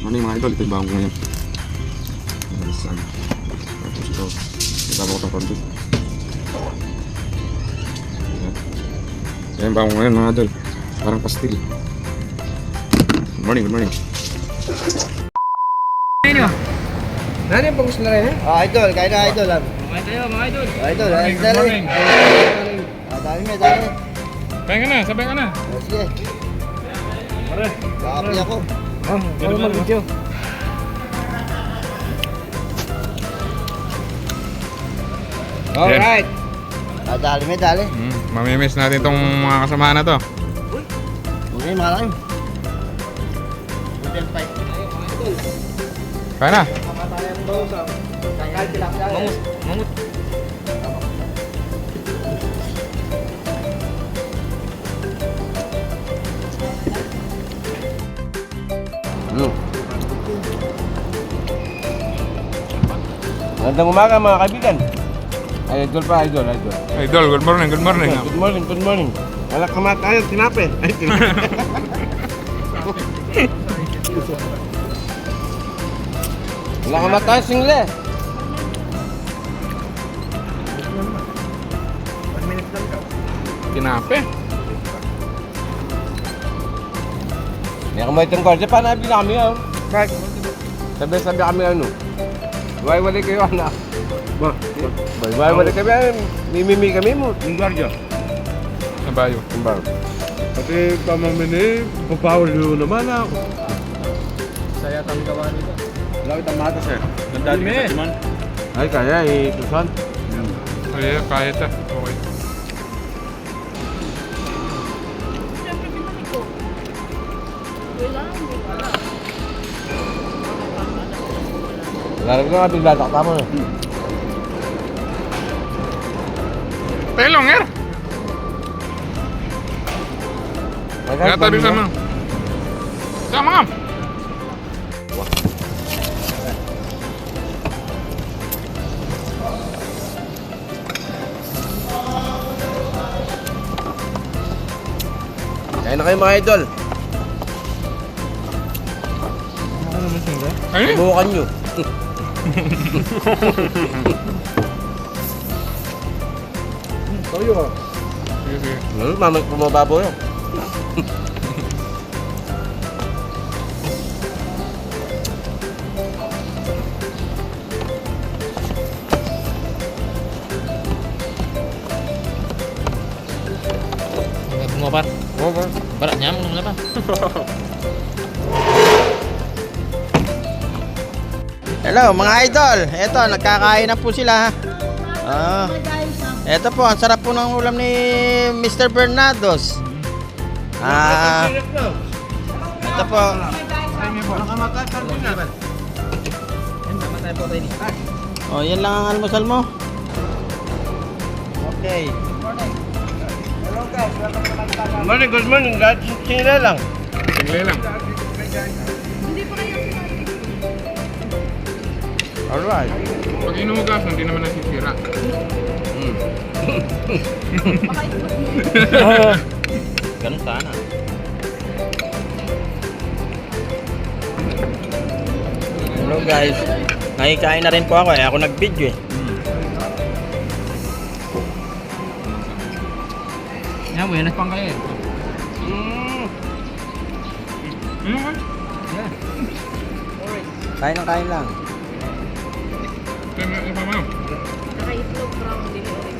Morning mga idol, ito yung bagong ko ngayon. Nalisan. Tapos ito, itama ko itong corned beef. Yan yung bagong ko ngayon mga idol. Parang pastil. Good morning, good morning. Nani yung pagkus na rin eh? Idol, kaya na idol. Mga tayo, mga idol. Idol, Good morning. Dami may dami. Sabay ka na, sabay ka na. Sige. Pare. Kakapi ako. Ano mag-video? Alright. Dali may dali. Mamimiss natin itong mga kasamahan na to. Okay, malalim. Kaya na. Mangut. Magandang umaga mga kaibigan. Idol pa, idol. Idol, good morning, good morning. Good morning. Wala kamatayan, tinape. Ay, tinape. Wala kamatayan, single. Tinape. Hindi ako may tungkol. Di pa nabi na kami, oh. Sabi kami, ano. Wala kayo, anak. Wala kami, mimimi kami mo. Yung guardia. Nabayo. Pati pamamini, pagpawal nyo naman ako. Saya kami gawa nito. Laki tamata sir. Ganda din sa timan. Ay, kaya, itusan. Kaya, kaya ito. Okay. Larag na nga, bigla takta mo. Pelong, er. Kaya tabi sama. Sama nga. Kaya na kayo mga idol. Ay, Subukan nyo. Tayo ka. sige, sige. Pumababaw yun. Bunga par. Barat nyamuk kenapa? Hello mga idol. Eto, nagkakain na po sila. Eto po, ang sarap po ng ulam ni Mr. Bernados. Ito po. Oh, yan lang ang almusal mo. Okay. Good morning. Sila lang. Tingli lang. Alright. Pag inuugas, hindi naman nasisira. Ganun sana. Hello guys. Nakikain na rin po ako ako nag-video eh. Yan, buenas pang kayo. Kain lang. Kaya ipamaw. Naka-itlog brown din ulit.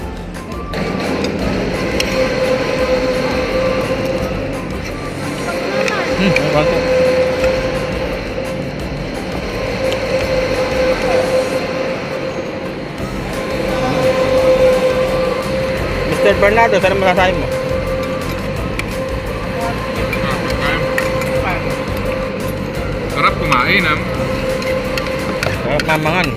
Bantu. Mr. Bernardo, saan masasabi mo? Sarap kumain, ah. Mamangan.